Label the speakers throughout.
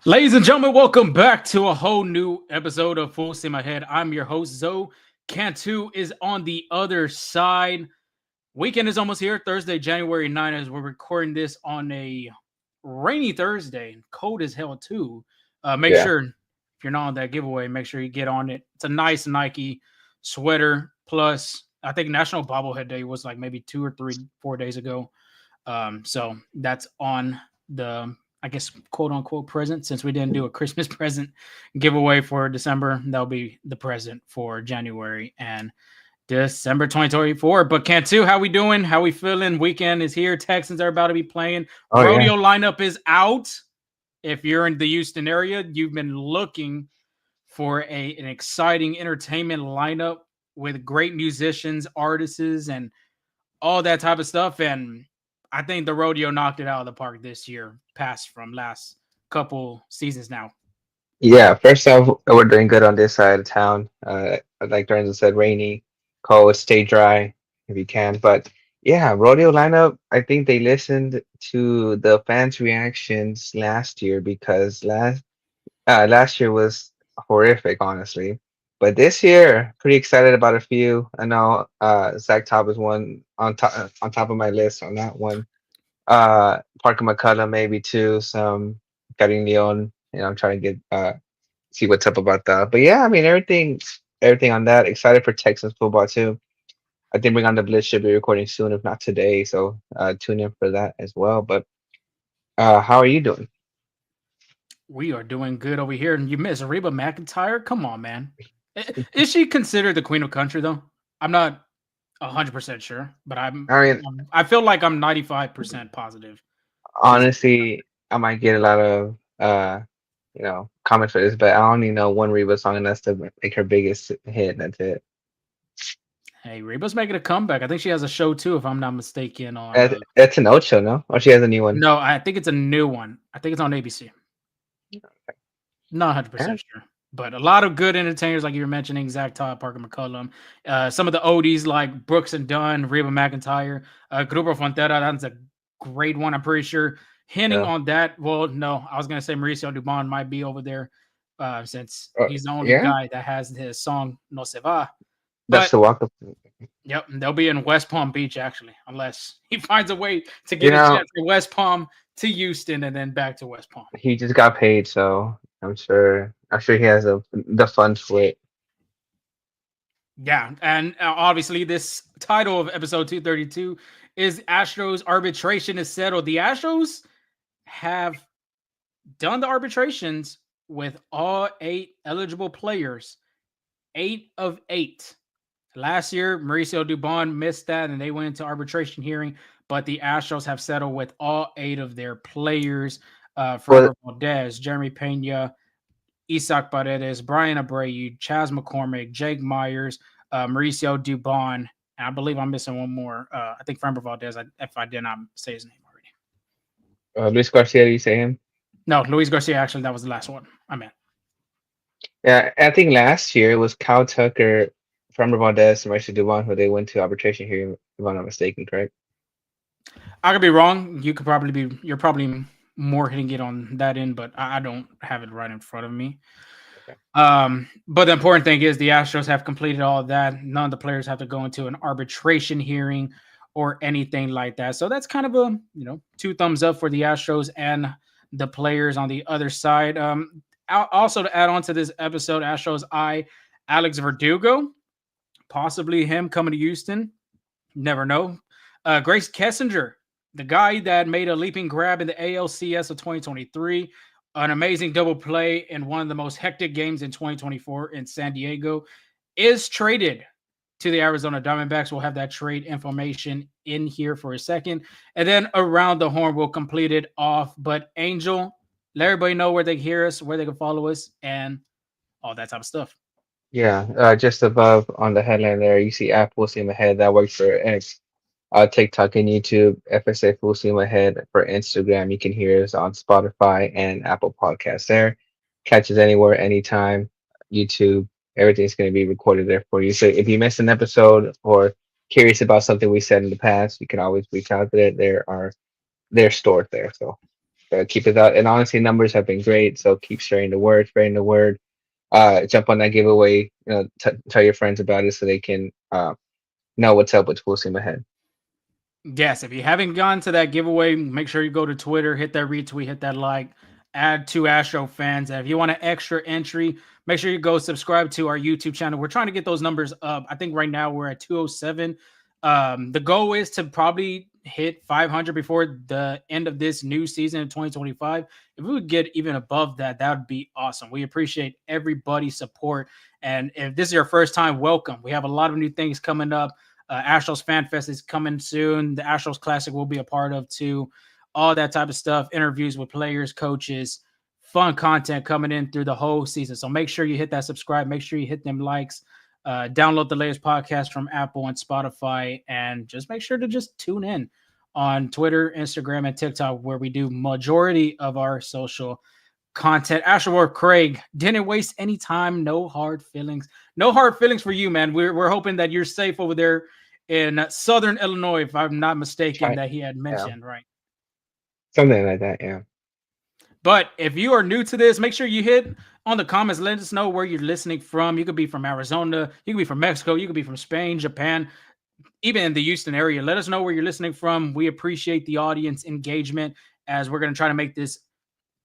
Speaker 1: Ladies and gentlemen, welcome back to a whole new episode of Full Steam Ahead. I'm your host, Zo. Cantu is on the other side. Weekend is almost here. Thursday, January 9th, as we're recording this on a rainy Thursday. Cold as hell, too. Make
Speaker 2: Yeah,
Speaker 1: sure, if you're not on that giveaway, make sure you get on it. It's a nice Nike sweater. Plus, I think National Bobblehead Day was like maybe 2 or 3, 4 days ago. So that's on the, I guess, quote unquote present, since we didn't do a Christmas present giveaway for December. That'll be the present for January and December 2024. But Cantu, how we doing? How we feeling? Weekend is here. Texans are about to be playing.
Speaker 2: Oh yeah.
Speaker 1: Rodeo lineup is out. If you're in the Houston area, you've been looking for an exciting entertainment lineup with great musicians, artists, and all that type of stuff. And I think the rodeo knocked it out of the park this year, past from last couple seasons now.
Speaker 2: Yeah, first off, we're doing good on this side of town. Like Lorenzo said, rainy, cold, stay dry if you can. But yeah, rodeo lineup, I think they listened to the fans' reactions last year because last year was horrific, honestly. But this year, pretty excited about a few. I know Zach Top is one on top of my list on that one. Parker McCullough maybe too. Some Karim Leon. I'm trying to get see what's up about that. But yeah, I mean everything on that. Excited for Texas football too. I think Bring on the Blitz should be recording soon, if not today. So tune in for that as well. But how are you doing?
Speaker 1: We are doing good over here. And you miss Reba McEntire? Come on, man. Is she considered the queen of country, though? I'm not 100% sure, but
Speaker 2: I mean,
Speaker 1: I feel like I'm 95% positive. She's
Speaker 2: honestly, I might get a lot of comments for this, but I only know one Reba song and that's to make her biggest hit. And that's it.
Speaker 1: Hey, Reba's making a comeback. I think she has a show too, if I'm not mistaken. On
Speaker 2: That's an old show, no? Or she has a new one.
Speaker 1: No, I think it's a new one. I think it's on ABC. Not
Speaker 2: Yeah.
Speaker 1: 100% sure. But a lot of good entertainers, like you were mentioning, Zach Todd, Parker McCullum. Some of the oldies like Brooks and Dunn, Reba McEntire, Grupo Frontera. That's a great one, I'm pretty sure. Hinting
Speaker 2: Yeah.
Speaker 1: on that, well, no, I was going to say Mauricio Dubón might be over there since he's the only
Speaker 2: Yeah.
Speaker 1: guy that has his song No Se Va.
Speaker 2: That's
Speaker 1: But,
Speaker 2: the walk up.
Speaker 1: yep, they'll be in West Palm Beach, actually, unless he finds a way to
Speaker 2: You
Speaker 1: get a
Speaker 2: know,
Speaker 1: jet from West Palm to Houston and then back to West Palm.
Speaker 2: he just got paid, so I'm sure he has the funds for it.
Speaker 1: Yeah, and obviously this title of episode 232 is Astros arbitration is settled. The Astros have done the arbitrations with all 8 eligible players, 8 of 8. Last year, Mauricio Dubon missed that and they went into arbitration hearing, but the Astros have settled with all 8 of their players.
Speaker 2: Well,
Speaker 1: Framber Valdez, Jeremy Peña, Isaac Paredes, Bryan Abreu, Chas McCormick, Jake Meyers, Mauricio Dubon, and I believe I'm missing one more. I think Framber Valdez, if I did not say his name already.
Speaker 2: Luis Garcia, you say him?
Speaker 1: No, Luis Garcia, actually, that was the last one I meant.
Speaker 2: Yeah, I think last year it was Kyle Tucker, Framber Valdez, and Mauricio Dubon who they went to arbitration here, if I'm not mistaken, correct?
Speaker 1: I could be wrong. You're probably more hitting it on that end, but I don't have it right in front of me.
Speaker 2: Okay.
Speaker 1: But the important thing is the Astros have completed all of that. None of the players have to go into an arbitration hearing or anything like that. So that's kind of a 2 thumbs up for the Astros and the players on the other side. Also to add on to this episode, Astros Alex Verdugo, possibly him coming to Houston. Never know. Grace Kessinger, the guy that made a leaping grab in the ALCS of 2023, an amazing double play in one of the most hectic games in 2024 in San Diego, is traded to the Arizona Diamondbacks. We'll have that trade information in here for a second. And then around the horn, we'll complete it off. But Angel, let everybody know where they can hear us, where they can follow us, and all that type of stuff.
Speaker 2: Yeah, just above on the headline there, you see Apple Steam Ahead. That works for X, TikTok and YouTube. FSA Full Steam Ahead for Instagram. You can hear us on Spotify and Apple Podcasts there. Catch us anywhere, anytime. YouTube, everything's going to be recorded there for you. So if you missed an episode or curious about something we said in the past, you can always reach out there. They're stored there. So keep it up. And honestly, numbers have been great. So keep sharing the word, spreading the word. Jump on that giveaway. Tell your friends about it so they can know what's up with Full Steam Ahead.
Speaker 1: Yes, if you haven't gone to that giveaway, make sure you go to Twitter, hit that retweet, hit that like, add 2 Astro fans. And if you want an extra entry, make sure you go subscribe to our YouTube channel. We're trying to get those numbers up. I think right now we're at 207. The goal is to probably hit 500 before the end of this new season in 2025. If we would get even above that, that would be awesome. We appreciate everybody's support. And if this is your first time, welcome. We have a lot of new things coming up. Astros Fan Fest is coming soon. The Astros Classic will be a part of too. All that type of stuff, interviews with players, coaches, fun content coming in through the whole season. So make sure you hit that subscribe. Make sure you hit them likes. Download the latest podcast from Apple and Spotify. And just make sure to just tune in on Twitter, Instagram, and TikTok, where we do majority of our social content. Astro Craig didn't waste any time. No hard feelings. No hard feelings for you, man. We're hoping that you're safe over there in Southern Illinois, if I'm not mistaken, that he had mentioned, right?
Speaker 2: Something like that, yeah.
Speaker 1: But if you are new to this, make sure you hit on the comments. Let us know where you're listening from. You could be from Arizona. You could be from Mexico. You could be from Spain, Japan, even in the Houston area. Let us know where you're listening from. We appreciate the audience engagement as we're going to try to make this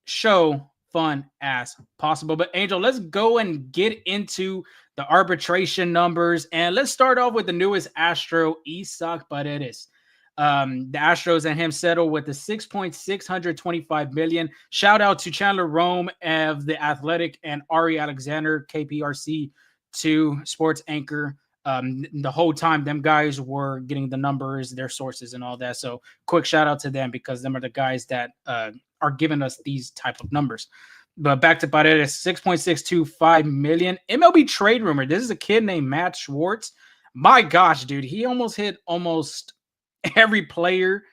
Speaker 1: show fun as possible. But Angel, let's go and get into the arbitration numbers, and let's start off with the newest Astro, Isaac Paredes. The Astros and him settled with the $6.625 million. Shout out to Chandler Rome of The Athletic and Ari Alexander, KPRC2 sports anchor. The whole time them guys were getting the numbers, their sources and all that. So quick shout out to them, because them are the guys that are giving us these type of numbers. But back to Paredes, $6.625 million. MLB trade rumor. This is a kid named Matt Schwartz. My gosh, dude, he almost hit almost every player,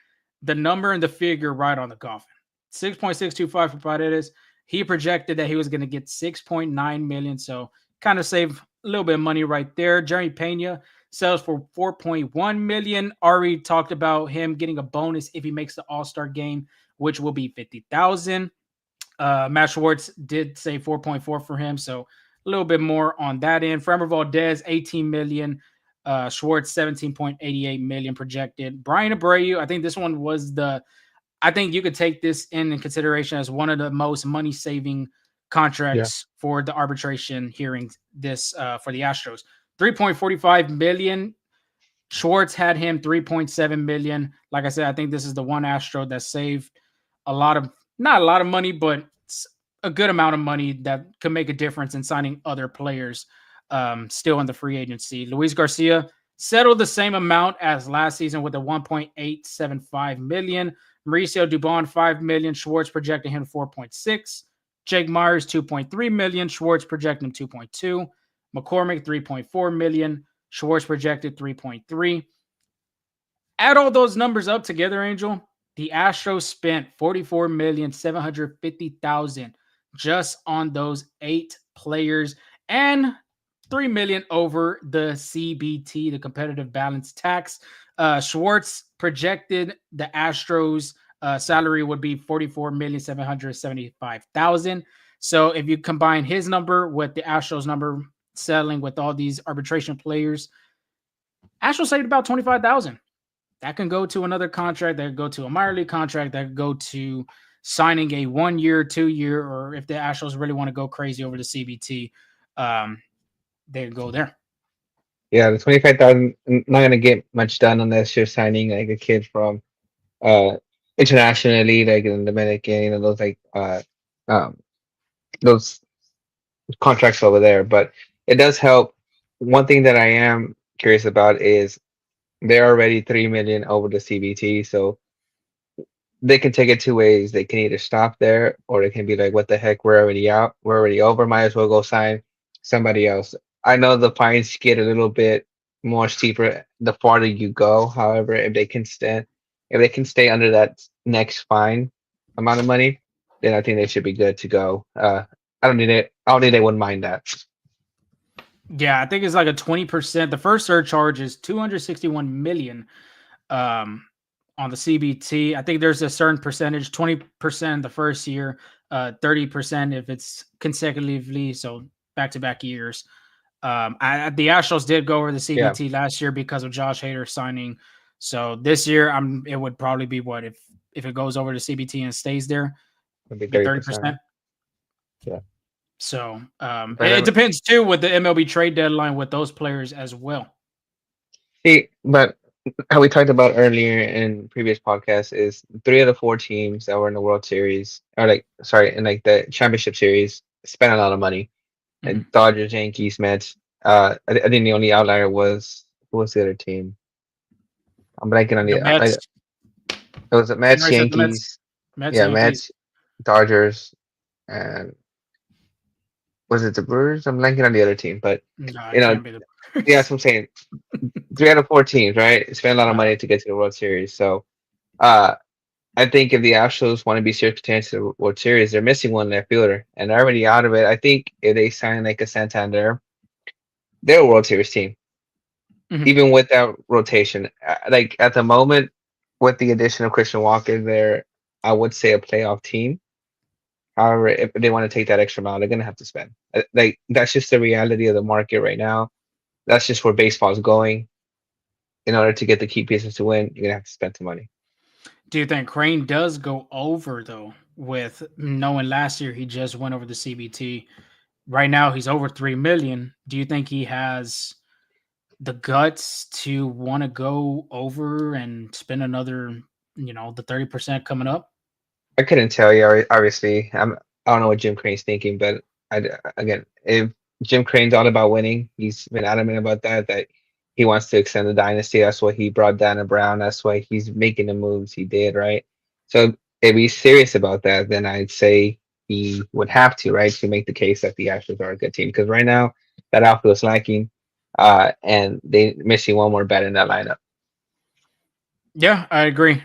Speaker 1: the number and the figure right on the coffin. 6.625 for Paredes. He projected that he was going to get 6.9 million. So kind of save a little bit of money right there. Jeremy Peña sells for 4.1 million. Ari talked about him getting a bonus if he makes the All-Star game, which will be 50,000. Matt Schwartz did say 4.4 for him, so a little bit more on that end. Framber Valdez, 18 million. Schwartz, 17.88 million projected. Bryan Abreu, I think this one was I think you could take this in consideration as one of the most money-saving contracts for the arbitration hearings this for the Astros. 3.45 million. Schwartz had him 3.7 million. Like I said, I think this is the one Astro that saved not a lot of money, but a good amount of money that could make a difference in signing other players still in the free agency. Luis Garcia settled the same amount as last season with a 1.875 million. Mauricio Dubón, 5 million. Schwartz projecting him 4.6. Jake Meyers, 2.3 million. Schwartz projecting him 2.2. McCormick, 3.4 million. Schwartz projected 3.3. Add all those numbers up together, Angel. The Astros spent $44,750,000 just on those 8 players, and $3 million over the CBT, the competitive balance tax. Schwartz projected the Astros salary would be $44,775,000. So if you combine his number with the Astros number settling with all these arbitration players, Astros saved about $25,000. That can go to another contract. That could go to a minor league contract. That could go to signing a 1-year, 2-year, or if the Astros really want to go crazy over the CBT, they go there.
Speaker 2: Yeah, the 25,000 not gonna get much done unless you're signing like a kid from internationally, like in Dominican, those those contracts over there. But it does help. One thing that I am curious about is they're already 3 million over the CBT, so they can take it 2 ways. They can either stop there, or they can be like, "What the heck? We're already out. We're already over. Might as well go sign somebody else." I know the fines get a little bit more steeper the farther you go. However, if they can stay under that next fine amount of money, then I think they should be good to go. I don't think they wouldn't mind that.
Speaker 1: Yeah, I think it's like a 20%. The first surcharge is $261 million on on the CBT. I think there's a certain percentage, 20% the first year, 30% if it's consecutively, so back-to-back years. The Astros did go over the
Speaker 2: Yeah,
Speaker 1: CBT last year because of Josh Hader signing. So this year, it would probably be what if it goes over the CBT and stays there,
Speaker 2: it'd be
Speaker 1: be
Speaker 2: 30%.
Speaker 1: 30%.
Speaker 2: Yeah,
Speaker 1: So
Speaker 2: but
Speaker 1: it depends too with the MLB trade deadline with those players as well.
Speaker 2: see, but how we talked about earlier in previous podcasts is 3 of the 4 teams that were in the World Series, or like, sorry, in like the championship series, spent a lot of money.
Speaker 1: Mhm.
Speaker 2: And Dodgers, Yankees, Mets. I think the only outlier was who was the other team? I'm blanking on
Speaker 1: The Mets.
Speaker 2: it was the
Speaker 1: You
Speaker 2: Mets,
Speaker 1: already said the Mets.
Speaker 2: Yankees,
Speaker 1: Mets,
Speaker 2: yeah,
Speaker 1: Yankees.
Speaker 2: Mets, Dodgers, and was it the Brewers? I'm blanking on the other team, but
Speaker 1: No,
Speaker 2: you
Speaker 1: it
Speaker 2: know,
Speaker 1: can't be the
Speaker 2: yeah,
Speaker 1: Brewers.
Speaker 2: that's what I'm saying. 3 out of 4 teams, right? Spend a lot of
Speaker 1: Uh,
Speaker 2: money to get to the World Series. So, uh, I think if the Astros want to be serious contenders to the World Series, they're missing one left fielder, and they're already out of it. I think if they sign like a Santander, they're a World Series team,
Speaker 1: mhm.
Speaker 2: even with that rotation. Like at the moment, with the addition of Christian Walker, they're I would say a playoff team. However, if they want to take that extra mile, they're gonna have to spend. Like that's just the reality of the market right now. That's just where baseball's going. In order to get the key pieces to win, you're gonna have to spend some money.
Speaker 1: Do you think Crane does go over though? With knowing last year he just went over the CBT. Right now he's over 3 million. Do you think he has the guts to want to go over and spend another, the 30% coming up?
Speaker 2: I couldn't tell you. Obviously, I don't know what Jim Crane's thinking, but again, if Jim Crane's all about winning, he's been adamant about that. That he wants to extend the dynasty. That's why he brought Dana Brown. That's why he's making the moves he did, right? So if he's serious about that, then I'd say he would have to, right, to make the case that the Astros are a good team. Because right now, that outfield is lacking, and they missing one more bat in that lineup.
Speaker 1: Yeah, I agree.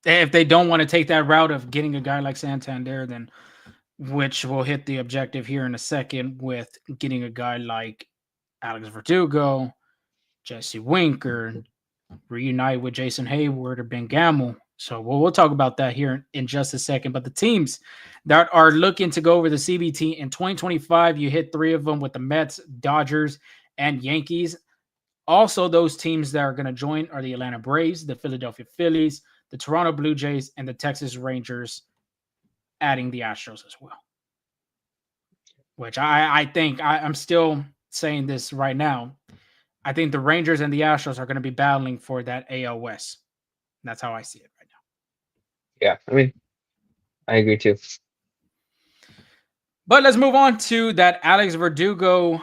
Speaker 1: If they don't want to take that route of getting a guy like Santander, then which will hit the objective here in a second with getting a guy like Alex Verdugo, Jesse Winker, reunite with Jason Hayward or Ben Gamel. So we'll talk about that here in just a second. But the teams that are looking to go over the CBT in 2025, you hit 3 of them with the Mets, Dodgers, and Yankees. Also, those teams that are going to join are the Atlanta Braves, the Philadelphia Phillies, the Toronto Blue Jays, and the Texas Rangers, adding the Astros as well. Which I think I'm still saying this right now. I think the Rangers and the Astros are going to be battling for that AL West. That's how I see it right now.
Speaker 2: Yeah, I mean, I agree too.
Speaker 1: But let's move on to that Alex Verdugo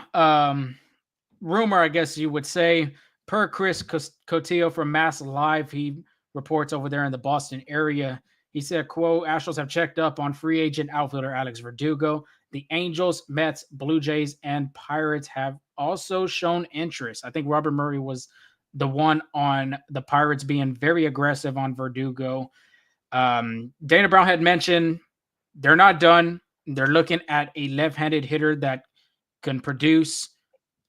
Speaker 1: rumor, I guess you would say. Per Chris Cotillo from Mass Live, he reports over there in the Boston area. He said, quote, Astros have checked up on free agent outfielder Alex Verdugo. The Angels, Mets, Blue Jays, and Pirates have also shown interest. I think Robert Murray was the one on the Pirates being very aggressive on Verdugo. Dana Brown had mentioned they're not done. They're looking at a left-handed hitter that can produce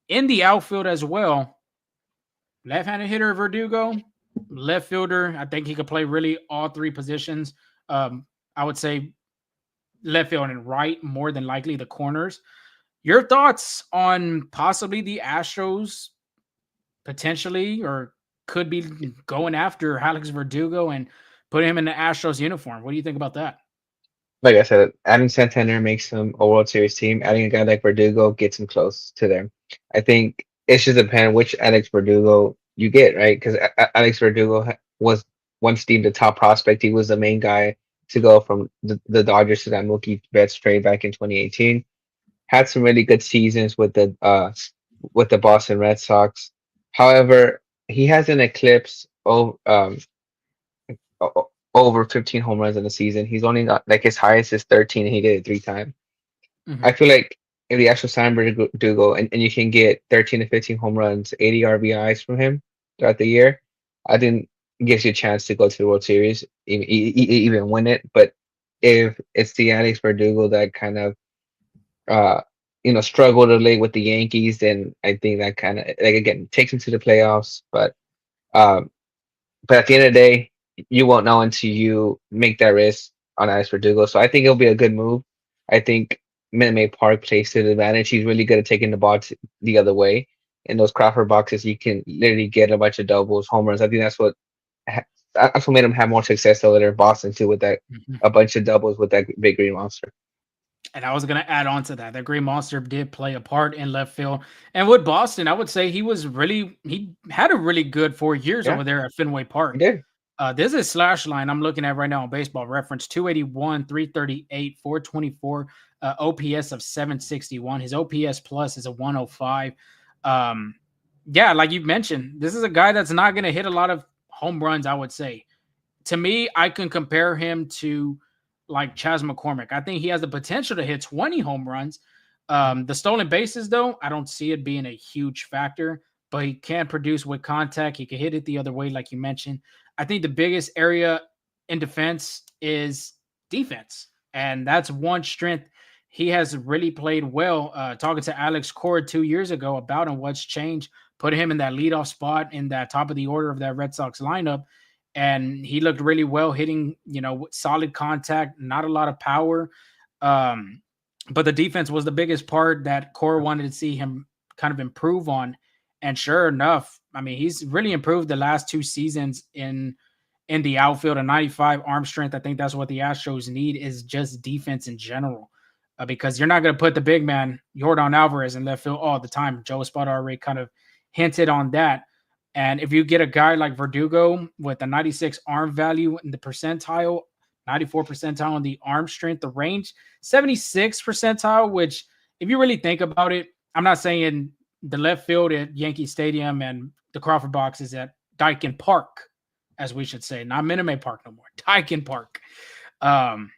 Speaker 1: in the outfield as well. Left-handed hitter Verdugo, left fielder. I think he could play really all 3 positions. I would say left field and right, more than likely the corners. Your thoughts on possibly the Astros potentially or could be going after Alex Verdugo and put him in the Astros uniform? What do you think about that?
Speaker 2: Like I said, adding Santander makes him a World Series team. Adding a guy like Verdugo gets him close to them. I think it should depend which Alex Verdugo you get, right? Because Alex Verdugo was once deemed the top prospect. He was the main guy to go from the Dodgers to that Mookie Betts trade back in 2018. Had some really good seasons with the Boston Red Sox. However, he has an eclipse over 15 home runs in a season. He's only got like his highest is 13, and he did it 3 times.
Speaker 1: Mm-hmm.
Speaker 2: I feel like if the actual sign Verdugo and you can get 13 to 15 home runs, 80 RBIs from him throughout the year, I think it gives you a chance to go to the World Series, even win it. But if it's the Alex Verdugo that kind of uh struggled a little with the Yankees, then I think that kind of like again takes him to the playoffs. But um But at the end of the day, you won't know until you make that risk on Alex Verdugo. So I think it'll be a good move. I think Minute Maid Park plays to the advantage. He's really good at taking the ball the other way. In those Crawford boxes, you can literally get a bunch of doubles, home runs. I think ha- that's what made him have more success over there in Boston too, with that
Speaker 1: Mhm.
Speaker 2: a bunch of doubles with that big green monster.
Speaker 1: And I was going to add on to that. The Green Monster did play a part in left field. And with Boston, I would say he had a really good 4 years
Speaker 2: Yeah,
Speaker 1: over there at Fenway
Speaker 2: he
Speaker 1: Park.
Speaker 2: did.
Speaker 1: There's a slash line I'm looking at right now on Baseball Reference: 281, 338, 424, OPS of 761. His OPS plus is a 105. Um, yeah, like you mentioned, this is a guy that's not going to hit a lot of home runs, I would say. To me, I can compare him to like Chas McCormick. I think he has the potential to hit 20 home runs. The stolen bases, though, I don't see it being a huge factor, but he can produce with contact. He can hit it the other way, like you mentioned. I think the biggest area in defense is defense, and that's one strength. He has really played well. Talking to Alex Cord 2 years ago about him, what's changed, put him in that leadoff spot in that top of the order of that Red Sox lineup, and he looked really well, hitting, solid contact, not a lot of power. Um, but the defense was the biggest part that Core wanted to see him kind of improve on. And sure enough, I mean, he's really improved the last 2 seasons in the outfield. A 95 arm strength. I think that's what the Astros need, is just defense in general. Because you're not going to put the big man Yordan Alvarez in left field all the time. Joe Espada already kind of hinted on that. And if you get a guy like Verdugo with a 96 arm value in the percentile, 94 percentile in the arm strength, the range, 76 percentile, which if you really think about it, I'm not saying the left field at Yankee Stadium and the Crawford box is at Dyken Park, as we should say, not Minute Maid Park no more, Dyken Park. Um,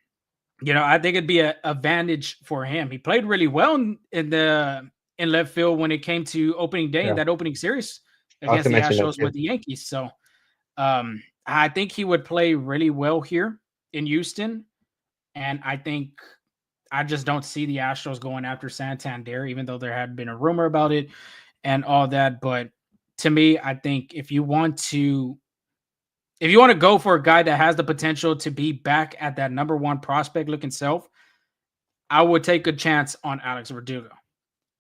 Speaker 1: I think it'd be an advantage for him. He played really well in left field when it came to opening day in
Speaker 2: Yeah,
Speaker 1: that opening series
Speaker 2: I was
Speaker 1: against
Speaker 2: to
Speaker 1: the
Speaker 2: mention that
Speaker 1: Astros
Speaker 2: too.
Speaker 1: with the Yankees. So I think he would play really well here in Houston. And I just don't see the Astros going after Santander, even though there had been a rumor about it and all that. But to me, I think if you want to go for a guy that has the potential to be back at that number one prospect looking self, I would take a chance on Alex Verdugo.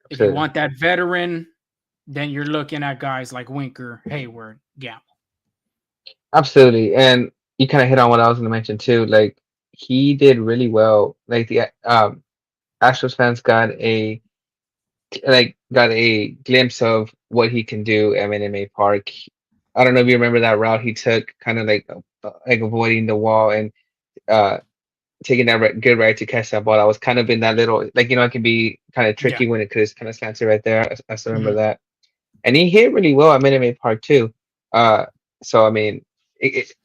Speaker 1: If you
Speaker 2: Absolutely.
Speaker 1: want that veteran, then you're looking at guys like Winker, Hayward, Gamble.
Speaker 2: Absolutely. And you kind of hit on what I was going to mention too. Like he did really well. Like the Astros fans got a glimpse of what he can do at Minute Maid Park. I don't know if you remember that route he took, kind of like avoiding the wall and uh taking that good right to catch that ball. I was kind of in that little, like, it can be kind of
Speaker 1: Yeah.
Speaker 2: tricky when it could kind of slanted right there. I still remember
Speaker 1: Mhm.
Speaker 2: that. And he hit really well at Minute Maid Park too. So I mean,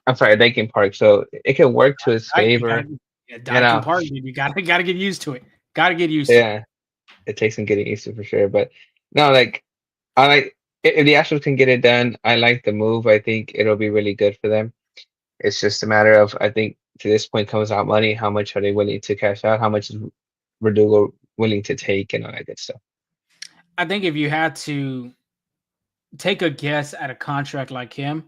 Speaker 2: I'm sorry, Lincoln Park. So it can work to his
Speaker 1: You gotta,
Speaker 2: favor,
Speaker 1: yeah,
Speaker 2: you
Speaker 1: Dyken
Speaker 2: know.
Speaker 1: Park, dude. You gotta get used to it. Gotta get used to it.
Speaker 2: Yeah, it takes some getting used to for sure. But no, like I like if the Astros can get it done, I like the move. I think it'll be really good for them. It's just a matter of, I think, to this point comes out money. How much are they willing to cash out? How much is Verdugo willing to take and all that good stuff?
Speaker 1: I think if you had to take a guess at a contract like him,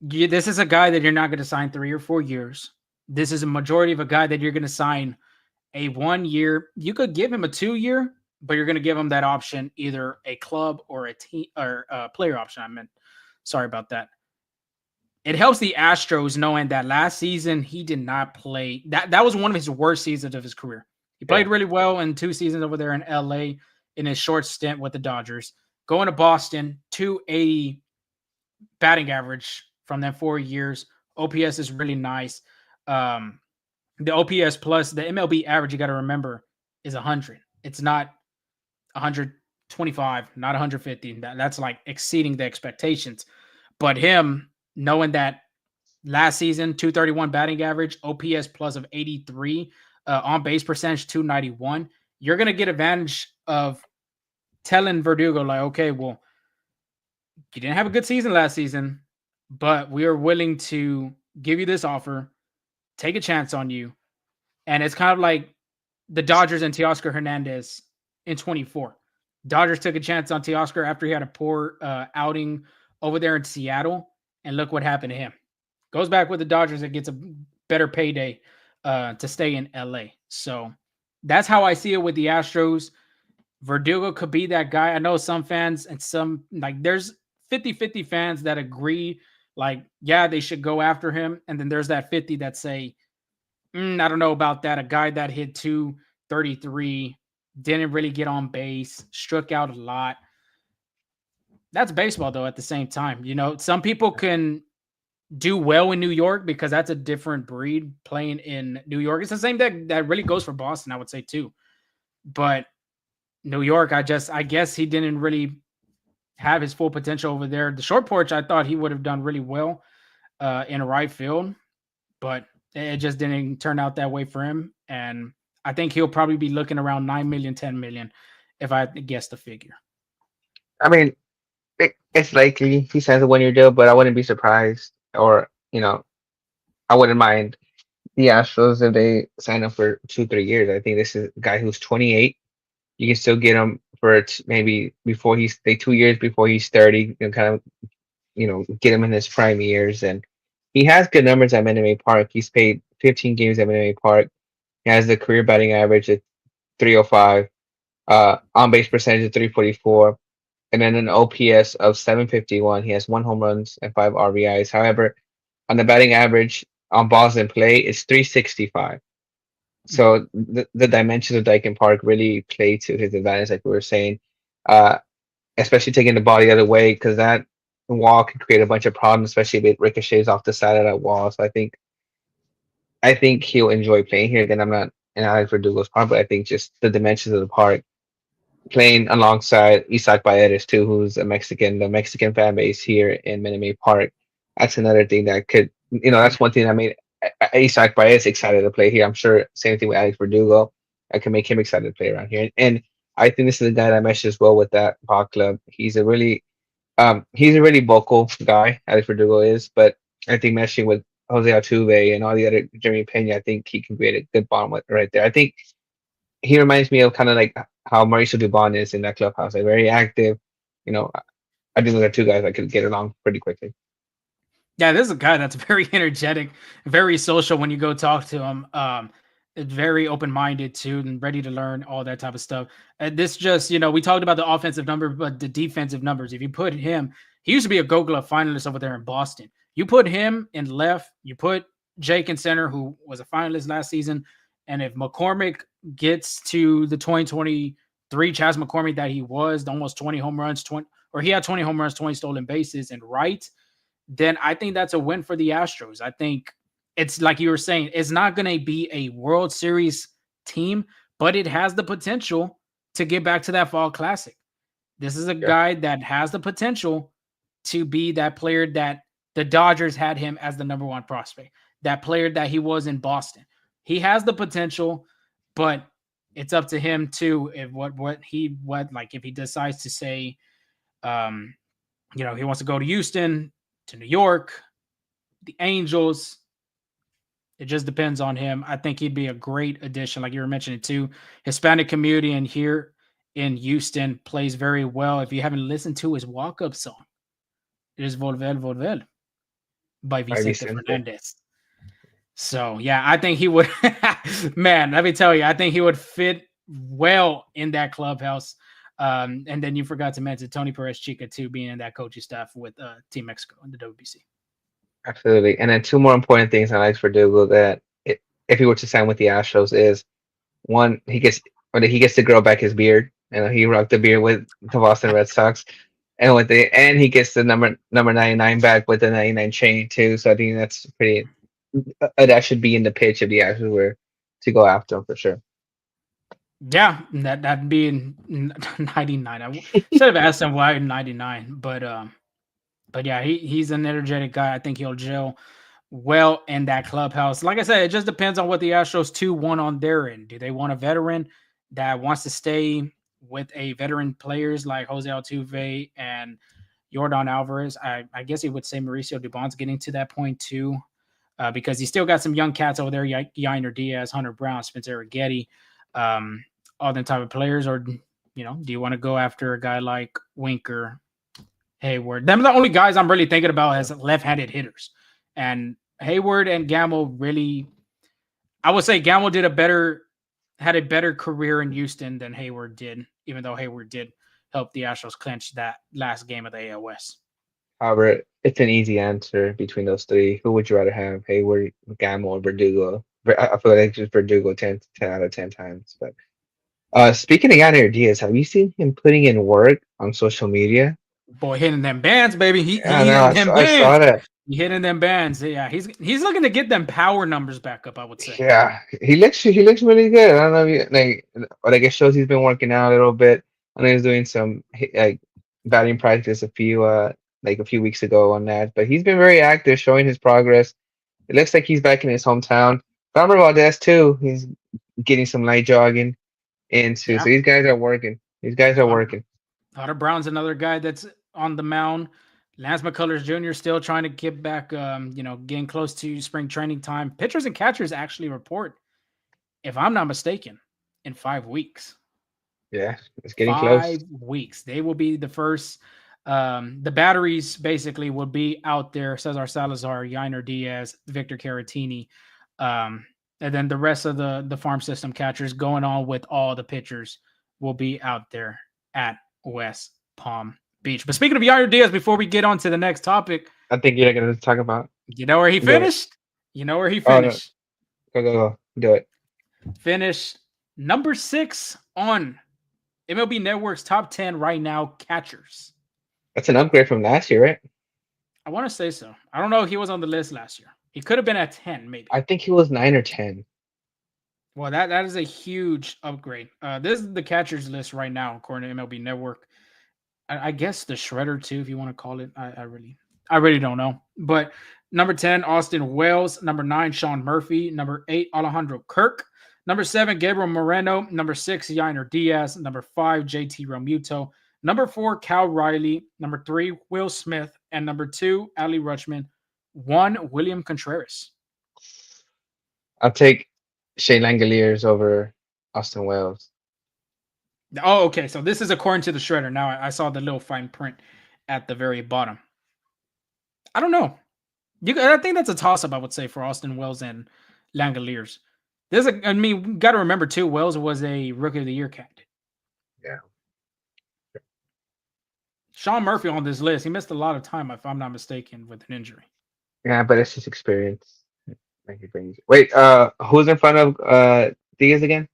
Speaker 1: this is a guy that you're not going to sign 3 or 4 years. This is a majority of a guy that you're going to sign a 1 year. You could give him a 2 year, but you're going to give him that option, either a club or a team or a player option. I meant, sorry about that. It helps the Astros knowing that last season he did not play. That was one of his worst seasons of his career. He
Speaker 2: Yeah,
Speaker 1: played really well in 2 seasons over there in LA in his short stint with the Dodgers. Going to Boston, 280 batting average from them 4 years. OPS is really nice. Um, the OPS plus the MLB average, you got to remember, is 100. It's not 125, not 150. That's like exceeding the expectations. But him knowing that last season, 231 batting average, OPS plus of 83, on base percentage 291, you're going to get advantage of telling Verdugo, like, okay, well, you didn't have a good season last season, but we are willing to give you this offer, take a chance on you. And it's kind of like the Dodgers and Teoscar Hernandez in 24. Dodgers took a chance on Teoscar after he had a poor outing over there in Seattle, and look what happened to him. goes back with the Dodgers and gets a better payday to stay in LA. So that's how I see it with the Astros. Verdugo could be that guy. I know some fans and some like there's 50-50 fans that agree like, yeah, they should go after him. And then there's that 50 that say, I don't know about that. A guy that hit 233, didn't really get on base, struck out a lot. That's baseball, though, at the same time. You know, some people can do well in New York because that's a different breed playing in New York. It's the same that really goes for Boston, I would say, too. But New York, I guess he didn't really have his full potential over there. The short porch, I thought he would have done really well in right field, but it just didn't turn out that way for him. And I think he'll probably be looking around 9 million, 10 million, if I guess the figure.
Speaker 2: I mean, it's likely he signs a 1 year deal, but I wouldn't be surprised, or I wouldn't mind the Astros if they sign him for 2-3 years. I think this is a guy who's 28. You can still get him for maybe before he's 2 years before he's 30. You know, kind of get him in his prime years, and he has good numbers at Minute Maid Park. He's played 15 games at Minute Maid Park. He has the career batting average at 305, on base percentage of 344, and then an OPS of 751. He has 1 home runs and 5 RBIs. However, on the batting average on balls in play, it's 365. So the dimensions of Dyken Park really play to his advantage, like we were saying, uh, especially taking the ball the other way, because that wall can create a bunch of problems, especially if it ricochets off the side of that wall. So I think he'll enjoy playing here. Again, I'm not an Alex Verdugo's park, but I think just the dimensions of the park, playing alongside Isaac Paredes too, who's a Mexican, the Mexican fan base here in Minute Maid Park. That's another thing that could, that's one thing that made Isaac Paredes excited to play here. I'm sure same thing with Alex Verdugo. I can make him excited to play around here. And I think this is a guy that meshes well with that ball club. He's a really vocal guy, Alex Verdugo is, but I think meshing with Jose Altuve and all the other Jeremy Peña, I think he can create a good bond with right there. I think he reminds me of kind of like how Mauricio Dubón is in that clubhouse, like very active. You know, I think those are two guys that could get along pretty quickly.
Speaker 1: Yeah, this is a guy that's very energetic, very social when you go talk to him. Very open-minded too, and ready to learn all that type of stuff. And this just, we talked about the offensive number, but the defensive numbers. If you put him, he used to be a Gold Glove finalist over there in Boston. You put him in left, you put Jake in center, who was a finalist last season, and if McCormick gets to the 2023 Chas McCormick that he was, almost 20 home runs, he had 20 home runs, 20 stolen bases, and right, then I think that's a win for the Astros. I think it's like you were saying, it's not going to be a World Series team, but it has the potential to get back to that Fall Classic. This is a guy that has the potential to be that player that the Dodgers had him as the number one prospect, that player that he was in Boston. He has the potential, but it's up to him too. If if he decides to say, he wants to go to Houston, to New York, the Angels. It just depends on him. I think he'd be a great addition, like you were mentioning too. Hispanic community in here in Houston plays very well. If you haven't listened to his walk-up song, it is Volver, Volver by Vicente Fernandez. So, yeah, I think he would – man, let me tell you, I think he would fit well in that clubhouse. And then you forgot to mention Tony Perez Chica, too, being in that coaching staff with Team Mexico in the WBC.
Speaker 2: Absolutely. And then two more important things on Alex Verdugo that if he were to sign with the Astros is, one, he gets to grow back his beard. He rocked the beard with the Boston Red Sox. And he gets the number 99 back with the 99 chain too. So I think that's pretty that should be in the pitch if the Astros were to go after him for sure.
Speaker 1: Yeah, that'd be in 99. I should have asked him why 99, but yeah, he's an energetic guy. I think he'll gel well in that clubhouse. Like I said, it just depends on what the Astros too want on their end. Do they want a veteran that wants to stay with a veteran players like Jose Altuve and Yordan Alvarez? I guess he would say Mauricio Dubon's getting to that point too, because he still got some young cats over there, Yainer Diaz, Hunter Brown, Spencer Getty, all them type of players. Or, do you want to go after a guy like Winker, Hayward? Them are the only guys I'm really thinking about as left-handed hitters. And Hayward and Gamble really, I would say Gamble had a better career in Houston than Hayward did, even though Hayward did help the Astros clinch that last game of the AL West.
Speaker 2: However, it's an easy answer between those three. Who would you rather have, Hayward, Gamble, or Verdugo? I feel like just Verdugo 10 out of 10 times. But speaking of Yanni Diaz, have you seen him putting in work on social media?
Speaker 1: Boy, hitting them bands, baby.
Speaker 2: Yeah,
Speaker 1: He
Speaker 2: no,
Speaker 1: hitting them
Speaker 2: I saw
Speaker 1: bands.
Speaker 2: that.
Speaker 1: He hitting them bands. Yeah, he's looking to get them power numbers back up, I would say.
Speaker 2: Yeah, he looks really good. I don't know if but I guess shows he's been working out a little bit. I know he's doing some like batting practice a few weeks ago on that, but he's been very active, showing his progress. It looks like he's back in his hometown. Framber Valdez too. He's getting some light jogging into.
Speaker 1: Yeah.
Speaker 2: So these guys are working. These guys are working.
Speaker 1: Otter Brown's another guy that's on the mound. Lance McCullers Jr. still trying to get back, getting close to spring training time. Pitchers and catchers actually report, if I'm not mistaken, in 5 weeks.
Speaker 2: Yeah, it's getting close.
Speaker 1: 5 weeks. They will be the first. The batteries basically will be out there. Cesar Salazar, Yainer Diaz, Victor Caratini, and then the rest of the farm system catchers going on with all the pitchers will be out there at West Palm Beach. But speaking of Yainer Diaz, before we get on to the next topic,
Speaker 2: I think you're going to talk about.
Speaker 1: You know where he finished? You know where he finished?
Speaker 2: Oh, no. Go. Do it.
Speaker 1: Finished number 6 on MLB Network's top 10 right now catchers.
Speaker 2: That's an upgrade from last year, right?
Speaker 1: I want to say so. I don't know if he was on the list last year. He could have been at 10, maybe.
Speaker 2: I think he was 9 or 10.
Speaker 1: Well, that is a huge upgrade. This is the catchers list right now, according to MLB Network. I guess the shredder too, if you want to call it. I really don't know. But number 10, Austin Wells. Number 9, Sean Murphy. Number 8, Alejandro Kirk. Number 7, Gabriel Moreno. Number 6, Yainer Diaz. Number 5, JT Realmuto. Number 4, Cal Riley. Number 3, Will Smith. And number 2, Ali Rutschman. 1, William Contreras.
Speaker 2: I'll take Shea Langoliers over Austin Wells.
Speaker 1: Oh, okay. So this is according to the shredder. Now I saw the little fine print at the very bottom. I don't know. I think that's a toss-up, I would say, for Austin Wells and Langoliers. We got to remember, too, Wells was a Rookie of the Year candidate.
Speaker 2: Yeah.
Speaker 1: Sean Murphy on this list, he missed a lot of time, if I'm not mistaken, with an injury.
Speaker 2: Yeah, but it's just experience. Wait, who's in front of Diaz again?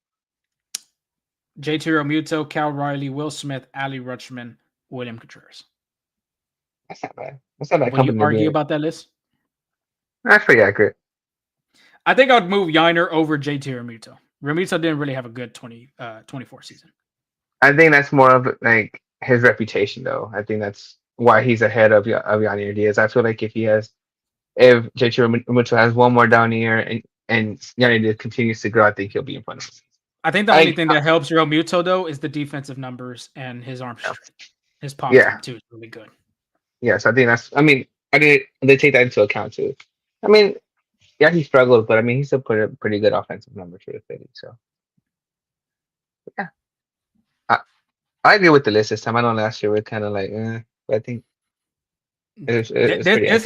Speaker 1: JT Realmuto, Cal Riley, Will Smith, Ali Rutschman, William Contreras.
Speaker 2: That's not bad. That's not bad.
Speaker 1: Will you argue about that list?
Speaker 2: That's pretty accurate.
Speaker 1: I think I'd move Yainer over JT Realmuto. Realmuto didn't really have a good 24 season.
Speaker 2: I think that's more of like his reputation, though. I think that's why he's ahead of Yainer Diaz. I feel like if JT Realmuto has one more down year and Yainer Diaz continues to grow, I think he'll be in front of him.
Speaker 1: I think the only thing that helps Realmuto, though, is the defensive numbers and his arm strength. His pop too is really good.
Speaker 2: Yes, I think that's. I mean, they take that into account too. I mean, yeah, he struggled, but I mean, he still put a pretty good offensive numbers for the Phillies. So, yeah, I agree with the list this time. I know last year we are kind of like, but I think
Speaker 1: this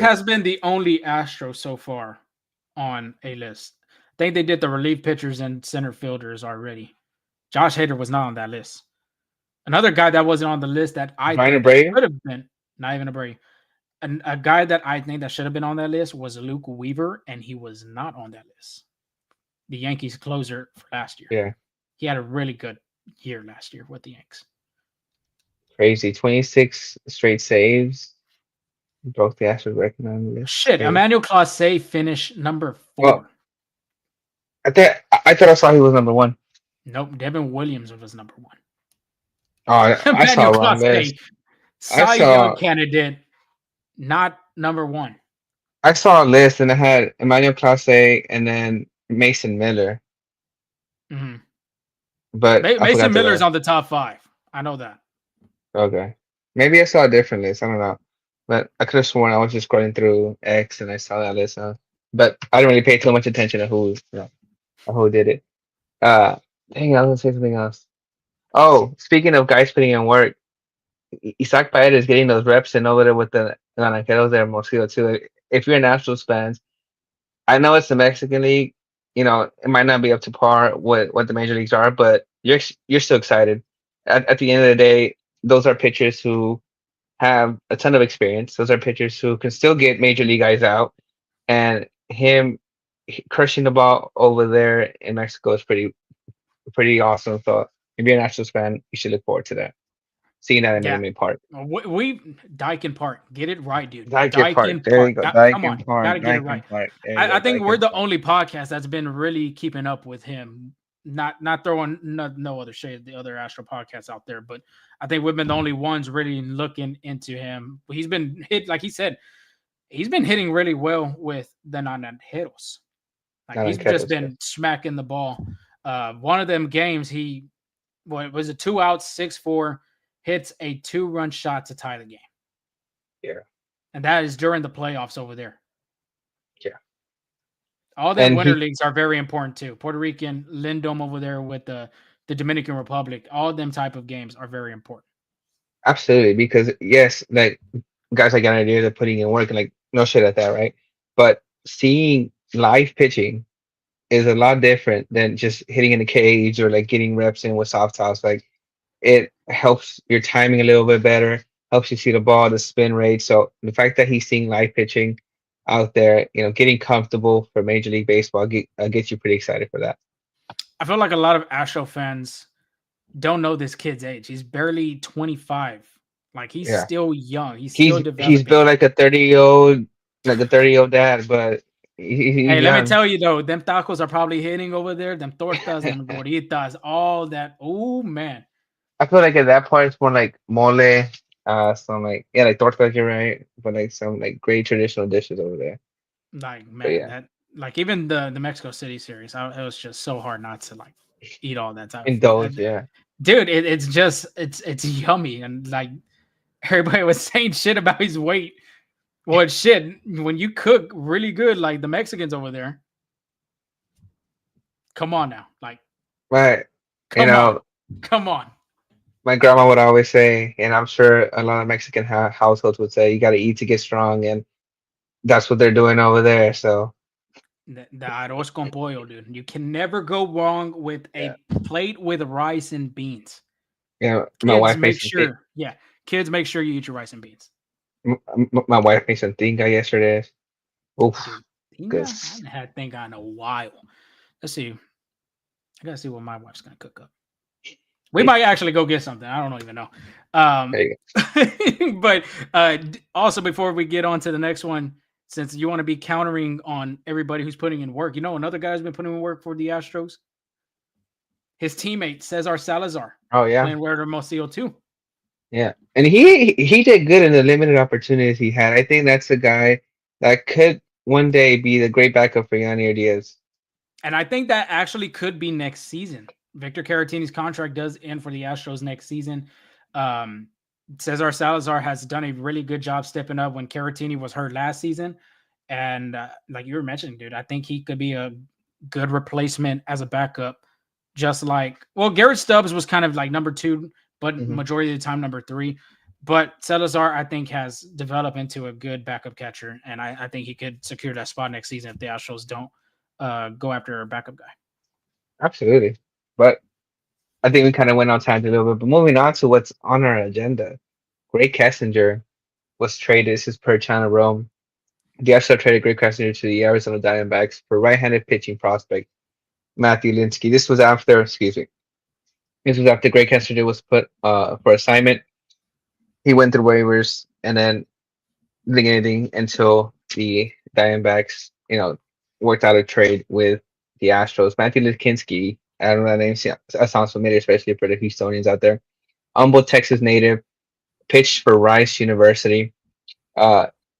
Speaker 1: has been the only Astro so far on a list. I think they did the relief pitchers and center fielders already. Josh Hader was not on that list. Another guy that wasn't on the list that I think should have been, not even Abreu. And a guy that I think that should have been on that list was Luke Weaver, and he was not on that list. The Yankees closer for last year.
Speaker 2: Yeah.
Speaker 1: He had a really good year last year with the Yanks.
Speaker 2: Crazy. 26 straight saves. Broke the Astros record on the list.
Speaker 1: Shit, yeah. Emmanuel Clase finished number 4.
Speaker 2: Well, I thought I saw he was number 1.
Speaker 1: Nope, Devin Williams was number 1.
Speaker 2: Oh, I saw wrong list.
Speaker 1: Cy Young candidate, not number 1.
Speaker 2: I saw a list and it had Emmanuel Clase and then Mason Miller.
Speaker 1: Mm-hmm.
Speaker 2: But
Speaker 1: Mason Miller's on the top 5. I know that.
Speaker 2: Okay, maybe I saw a different list. I don't know, but I could have sworn I was just scrolling through X and I saw that list. But I didn't really pay too much attention to who did it. Dang, I was gonna say something else. Oh, speaking of guys putting in work, Isaac Paredes getting those reps in over there with the Naranjeros there, Hermosillo too. If you're an Astros fans, I know it's the Mexican League. It might not be up to par what the major leagues are, but you're still excited. At the end of the day, those are pitchers who have a ton of experience. Those are pitchers who can still get major league guys out, and him crushing the ball over there in Mexico is pretty awesome. So if you're an Astros fan, you should look forward to that. Seeing that in
Speaker 1: Yeah.
Speaker 2: Minute Maid Park.
Speaker 1: We Dyken Park. Get it right, dude.
Speaker 2: Dyken Park.
Speaker 1: Dyken
Speaker 2: There you
Speaker 1: Park.
Speaker 2: go.
Speaker 1: Come on.
Speaker 2: Dyken Park.
Speaker 1: Gotta get it
Speaker 2: Dyken
Speaker 1: right.
Speaker 2: Park. There you go.
Speaker 1: I think we're
Speaker 2: Dyken
Speaker 1: the
Speaker 2: Park.
Speaker 1: only podcast that's been really keeping up with him. Not throwing no other shade, the other Astro podcasts out there, but I think we've been the only ones really looking into him. He's been hit, like he said, he's been hitting really well with the non-hitters. Like he's just been smacking the ball. One of them games, it was a 2 outs, 6-4, hits a 2-run shot to tie the game.
Speaker 2: Yeah.
Speaker 1: And that is during the playoffs over there.
Speaker 2: Yeah.
Speaker 1: All the winter leagues are very important too. Puerto Rican, Lindom over there with the Dominican Republic, all of them type of games are very important.
Speaker 2: Absolutely, because yes, like guys like Garnered, they're putting in work and like no shit at that, right? But seeing live pitching is a lot different than just hitting in the cage or like getting reps in with soft toss. Like it helps your timing a little bit better, helps you see the ball, the spin rate. So the fact that he's seeing live pitching out there, getting comfortable for Major League Baseball gets you pretty excited for that.
Speaker 1: I feel like a lot of Astro fans don't know this kid's age. He's barely 25. Like he's still young. He's still developing.
Speaker 2: He's built like a 30-year-old dad, but he's
Speaker 1: hey,
Speaker 2: young.
Speaker 1: Let me tell you though, them tacos are probably hitting over there. Them tortas, them gorditas, all that. Oh man.
Speaker 2: I feel like at that point it's more like mole, some like like tortas, you're right, but like some like great traditional dishes over there.
Speaker 1: Like man, that like even the Mexico City series, it was just so hard not to like eat all that time.
Speaker 2: Indulge, yeah.
Speaker 1: Dude, it's just it's yummy, and like everybody was saying shit about his weight. Well, shit, when you cook really good, like the Mexicans over there, come on now, like
Speaker 2: right,
Speaker 1: come on.
Speaker 2: My grandma would always say, and I'm sure a lot of Mexican households would say, you got to eat to get strong, and that's what they're doing over there. So
Speaker 1: the arroz con pollo, dude. You can never go wrong with a plate with rice and beans.
Speaker 2: Yeah,
Speaker 1: my wife makes sure. Yeah, kids, make sure you eat your rice and beans.
Speaker 2: My wife made some tinga yesterday. Oof,
Speaker 1: dude, I haven't had tinga in a while. Let's see. I gotta see what my wife's gonna cook up. We might actually go get something. I don't even know. But also before we get on to the next one, since you want to be countering on everybody who's putting in work, another guy's been putting in work for the Astros. His teammate Cesar Salazar.
Speaker 2: Oh yeah,
Speaker 1: playing with Hermosillo too.
Speaker 2: Yeah, and he did good in the limited opportunities he had. I think that's a guy that could one day be the great backup for Yanier Diaz.
Speaker 1: And I think that actually could be next season. Victor Caratini's contract does end for the Astros next season. Cesar Salazar has done a really good job stepping up when Caratini was hurt last season. And like you were mentioning, dude, I think he could be a good replacement as a backup. Just like, Garrett Stubbs was kind of like number 2, but majority of the time number 3. But Salazar, I think, has developed into a good backup catcher. And I think he could secure that spot next season if the Astros don't go after a backup guy.
Speaker 2: Absolutely. But I think we kind of went on tangent a little bit. But moving on to what's on our agenda, Gray Kessinger was traded. This is per China Rome. The Astros traded Gray Kessinger to the Arizona Diamondbacks for right-handed pitching prospect Matthew Linsky. This was after Gray Kessinger was put for assignment. He went through waivers and then didn't get anything until the Diamondbacks, worked out a trade with the Astros. Matthew Linsky, I don't know that name sounds familiar, especially for the Houstonians out there. Humble, Texas native, pitched for Rice University.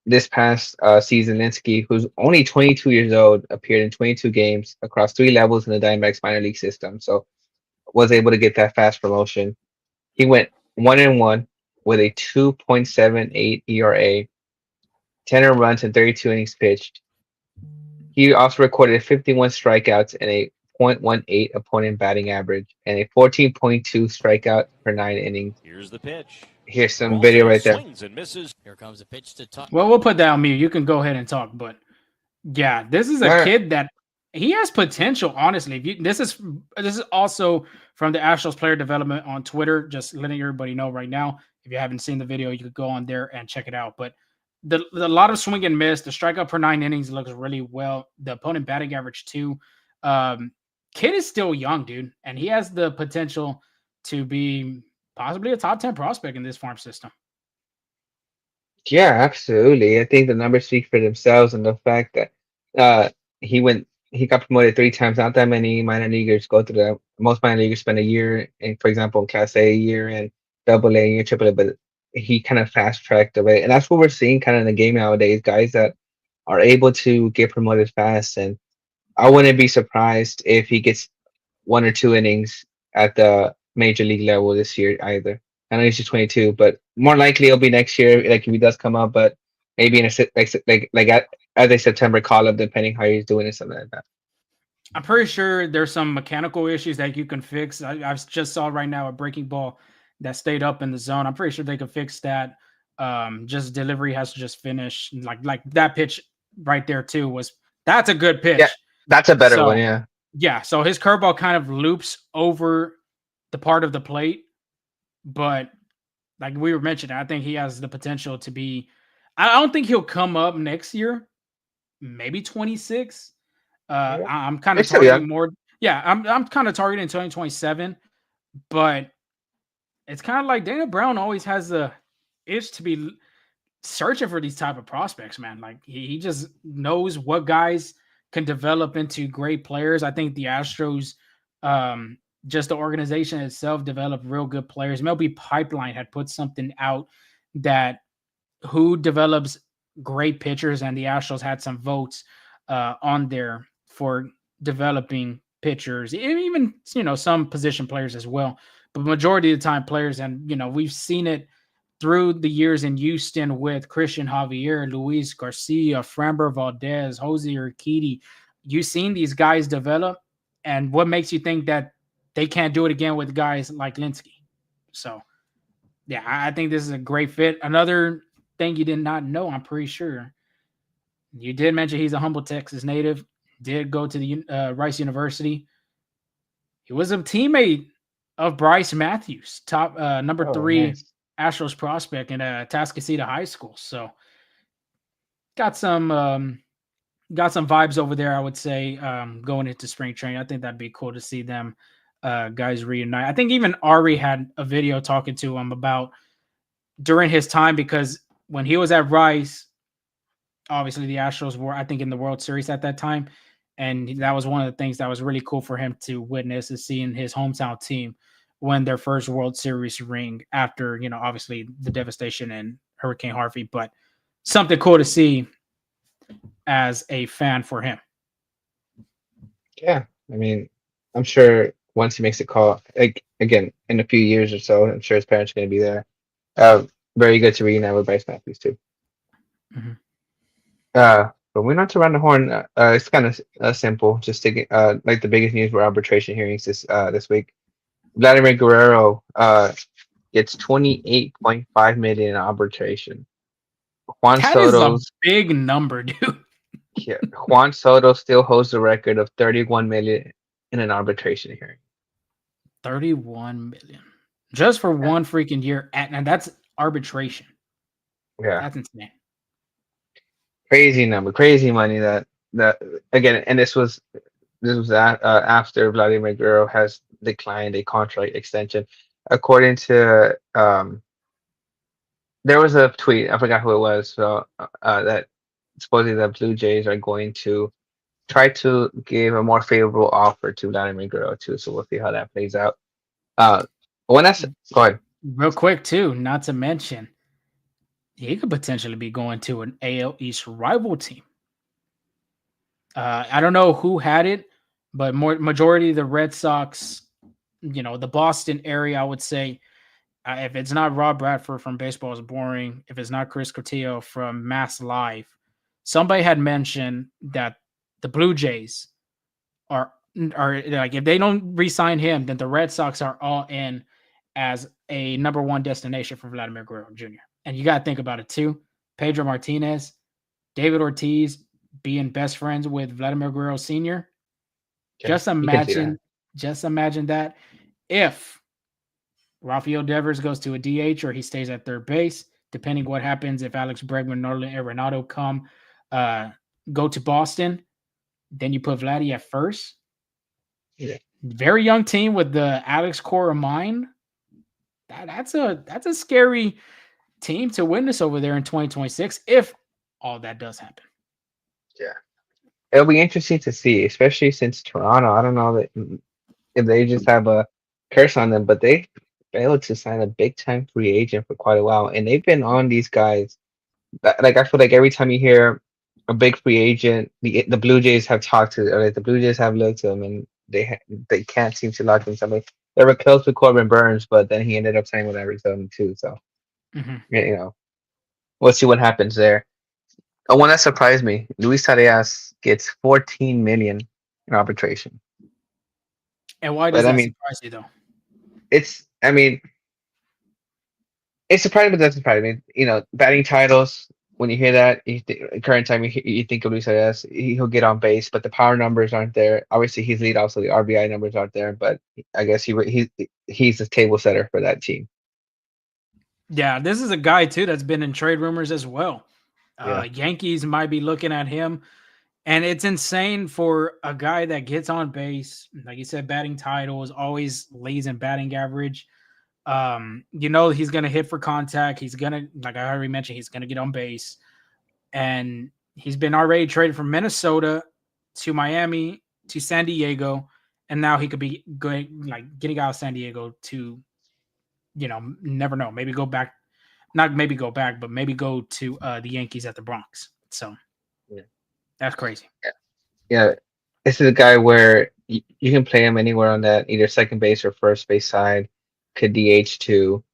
Speaker 2: This past season, Linsky, who's only 22 years old, appeared in 22 games across 3 levels in the Diamondbacks minor league system, so was able to get that fast promotion. He went 1-1 with a 2.78 ERA, 10 earned runs, and 32 innings pitched. He also recorded 51 strikeouts and a .18 opponent batting average and a 14.2 strikeout per 9 innings.
Speaker 3: Here's the pitch.
Speaker 2: Here's some video right there.
Speaker 3: And misses.
Speaker 4: Here comes a pitch to Tuck.
Speaker 1: Well, we'll put that on mute. You can go ahead and talk, but Yeah, this is a kid that he has potential. Honestly, this is also from the Astros player development on Twitter. Just letting everybody know right now. If you haven't seen the video, you could go on there and check it out. But the lot of swing and miss, the strikeout per 9 innings looks really well. The opponent batting average too. Kid is still young, dude, and he has the potential to be possibly a top 10 prospect in this farm system.
Speaker 2: Yeah, absolutely. I think the numbers speak for themselves, and the fact that uh he got promoted 3 times. Not that many minor leaguers go through that. Most minor leaguers spend a year in, for example, in Class A, a year in Double A, year Triple A, but he kind of fast tracked away, and that's what we're seeing kind of in the game nowadays. Guys that are able to get promoted fast, and I wouldn't be surprised if he gets 1 or 2 innings at the major league level this year either. I know he's just 22, but more likely it'll be next year, like if he does come up. But maybe in a as a September call up, depending how he's doing or something like that.
Speaker 1: I'm pretty sure there's some mechanical issues that you can fix. I just saw right now a breaking ball that stayed up in the zone. I'm pretty sure they could fix that. Just delivery has to just finish. Like that pitch right there too that's a good pitch.
Speaker 2: Yeah, that's a better one.
Speaker 1: So
Speaker 2: Yeah.
Speaker 1: yeah, so his curveball kind of loops over the part of the plate, but like we were mentioning, I think he has the potential to be. I don't think he'll come up next year, maybe 26.
Speaker 2: Yeah.
Speaker 1: I'm kind
Speaker 2: They're
Speaker 1: of
Speaker 2: still young.
Speaker 1: targeting more. Yeah, I'm kind of targeting 2027, but it's kind of like Dana Brown always has the itch to be searching for these type of prospects, man. Like he just knows what guys can develop into great players. I think the Astros, just the organization itself, developed real good players. MLB Pipeline had put something out that who develops great pitchers, and the Astros had some votes on there for developing pitchers, even some position players as well. But majority of the time, players, and we've seen it through the years in Houston with Christian Javier, Luis Garcia, Framber Valdez, Jose Urquidy. You've seen these guys develop, and what makes you think that they can't do it again with guys like Linsky? So, yeah, I think this is a great fit. Another thing you did not know, I'm pretty sure, you did mention he's a Humble, Texas native, did go to the Rice University. He was a teammate of Bryce Matthews, top number 3
Speaker 2: Nice.
Speaker 1: Astros prospect in Tascasita High School. So got some vibes over there, I would say, going into spring training. I think that'd be cool to see them guys reunite. I think even Ari had a video talking to him about during his time, because when he was at Rice, obviously the Astros were, I think, in the World Series at that time. And that was one of the things that was really cool for him to witness, is seeing his hometown team win their first World Series ring after, obviously the devastation in Hurricane Harvey, but something cool to see as a fan for him.
Speaker 2: Yeah. I mean, I'm sure once he makes a call, like again in a few years or so, I'm sure his parents are going to be there. Very good to reunite with Bryce Matthews too.
Speaker 1: Mm-hmm.
Speaker 2: But we're not to run the horn. It's kind of simple. Just to get, like the biggest news were arbitration hearings this week. Vladimir Guerrero gets 28.5 million in arbitration. Juan
Speaker 1: That
Speaker 2: Soto's
Speaker 1: is a big number, dude.
Speaker 2: Yeah, Juan Soto still holds the record of 31 million in an arbitration hearing.
Speaker 1: 31 million just for one freaking year, and that's arbitration.
Speaker 2: Yeah,
Speaker 1: That's insane.
Speaker 2: Crazy number, crazy money. That again, and this was after Vladimir Guerrero has declined a contract extension, according to there was a tweet, I forgot who it was, so that supposedly the Blue Jays are going to try to give a more favorable offer to Vladimir Guerrero too. So we'll see how that plays out. When that's go ahead.
Speaker 1: Real quick too, not to mention, he could potentially be going to an AL East rival team. I don't know who had it, but majority of the Red Sox, the Boston area, I would say, if it's not Rob Bradford from Baseball is Boring, if it's not Chris Cortillo from Mass Live, somebody had mentioned that the Blue Jays are like, if they don't re-sign him, then the Red Sox are all in as a number 1 destination for Vladimir Guerrero Jr. And you got to think about it too. Pedro Martinez, David Ortiz, being best friends with Vladimir Guerrero Sr.
Speaker 2: Yeah,
Speaker 1: Just
Speaker 2: you can see that.
Speaker 1: imagine that if Rafael Devers goes to a DH or he stays at third base, depending what happens if Alex Bregman, Nolan Arenado uh, go to Boston, then you put Vladdy at first.
Speaker 2: Yeah.
Speaker 1: Very young team with the Alex core of mind. That's a scary team to witness over there in 2026 if all that does happen.
Speaker 2: Yeah. It'll be interesting to see, especially since Toronto. I don't know that if they just have a curse on them, but they failed to sign a big time free agent for quite a while, and they've been on these guys. Like I feel like every time you hear a big free agent, the Blue Jays have talked to, or like the Blue Jays have looked to them, and they can't seem to lock in somebody. They were close with Corbin Burns, but then he ended up signing with Arizona too. So you know, we'll see what happens there. One that surprised me: Luis Arias gets 14 million in arbitration.
Speaker 1: And why does
Speaker 2: But I
Speaker 1: that
Speaker 2: mean,
Speaker 1: surprise you though?
Speaker 2: it's I mean, it's surprising, but that's surprising. Batting titles. When you hear that, current time, you think of Luis Arias, he'll get on base, but the power numbers aren't there. Obviously, he's lead, also the RBI numbers aren't there, but I guess he's the table setter for that team.
Speaker 1: Yeah, this is a guy too that's been in trade rumors as well.
Speaker 2: Yeah,
Speaker 1: Yankees might be looking at him, and it's insane for a guy that gets on base, like you said, batting titles, always leads in batting average. He's gonna hit for contact. He's gonna, like I already mentioned, he's gonna get on base, and he's been already traded from Minnesota to Miami to San Diego, and now he could be going like getting out of San Diego to, never know, maybe go back, not maybe go back, but maybe go to the Yankees at the Bronx. So
Speaker 2: yeah,
Speaker 1: that's crazy.
Speaker 2: yeah. This is a guy where you can play him anywhere on that, either second base or first base side. Could DH too,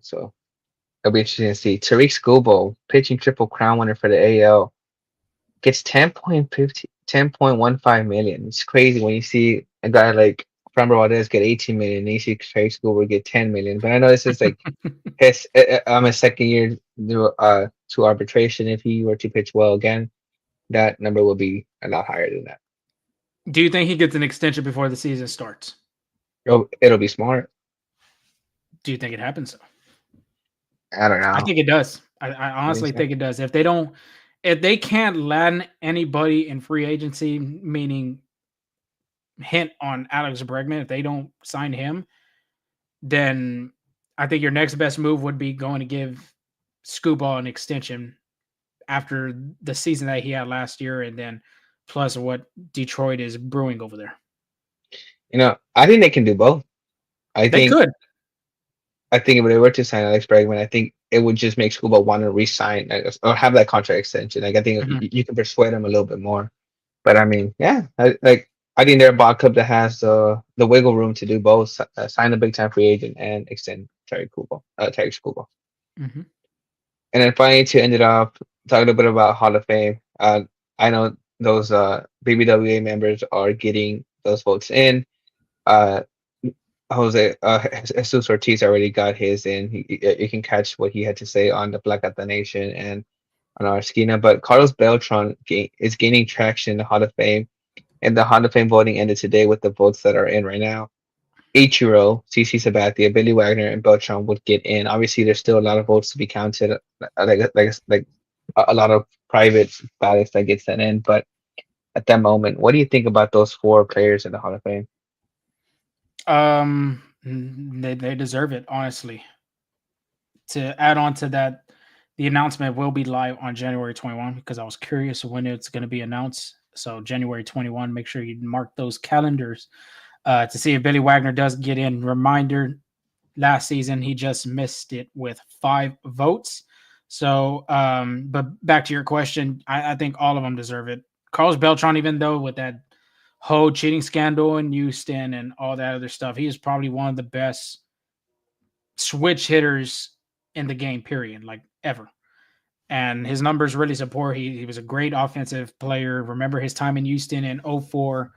Speaker 2: so it'll be interesting to see. Tariq Skubal, pitching triple crown winner for the AL, gets 10.15 million. It's crazy when you see a guy like Framber Valdez get 18 million, and you see Trey School get 10 million. But I know this is like his second year to arbitration. If he were to pitch well again, that number will be a lot higher than that.
Speaker 1: Do you think he gets an extension before the season starts?
Speaker 2: It'll be smart.
Speaker 1: Do you think it happens? Though?
Speaker 2: I don't
Speaker 1: I
Speaker 2: know.
Speaker 1: think it does. I honestly think it does. If they can't land anybody in free agency, meaning hint on Alex Bregman, if they don't sign him, then I think your next best move would be going to give Scooball an extension after the season that he had last year, and then plus what Detroit is brewing over there.
Speaker 2: I think they can do both.
Speaker 1: They could.
Speaker 2: I think if they were to sign Alex Bregman, I think it would just make Scuba want to re-sign or have that contract extension. Like I think you can persuade him a little bit more. But I mean, yeah, I think they're a ball club that has the wiggle room to do both: sign a big time free agent and extend Terry Scuba.
Speaker 1: Mm-hmm.
Speaker 2: And then finally, to end it up, talk a little bit about Hall of Fame. I know those BBWA members are getting those votes in. Uh, Jose Jesus Ortiz already got his in. You can catch what he had to say on the Black at the Nation and on our Esquina. But Carlos Beltran is gaining traction in the Hall of Fame, and the Hall of Fame voting ended today with the votes that are in right now. Ichiro, CC Sabathia, Billy Wagner, and Beltran would get in. Obviously, there's still a lot of votes to be counted, like a lot of private ballots that get sent in. But at that moment, what do you think about those four players in the Hall of Fame?
Speaker 1: They deserve it, honestly. To add on to that, the announcement will be live on January 21 because I was curious when it's going to be announced. So January 21, make sure you mark those calendars to see if Billy Wagner does get in. Reminder, last season he just missed it with 5 votes. So, but back to your question, I think all of them deserve it. Carlos Beltran, even though with that whole cheating scandal in Houston and all that other stuff, he is probably one of the best switch hitters in the game, period, like ever. And his numbers really support. He was a great offensive player. Remember his time in Houston in 04.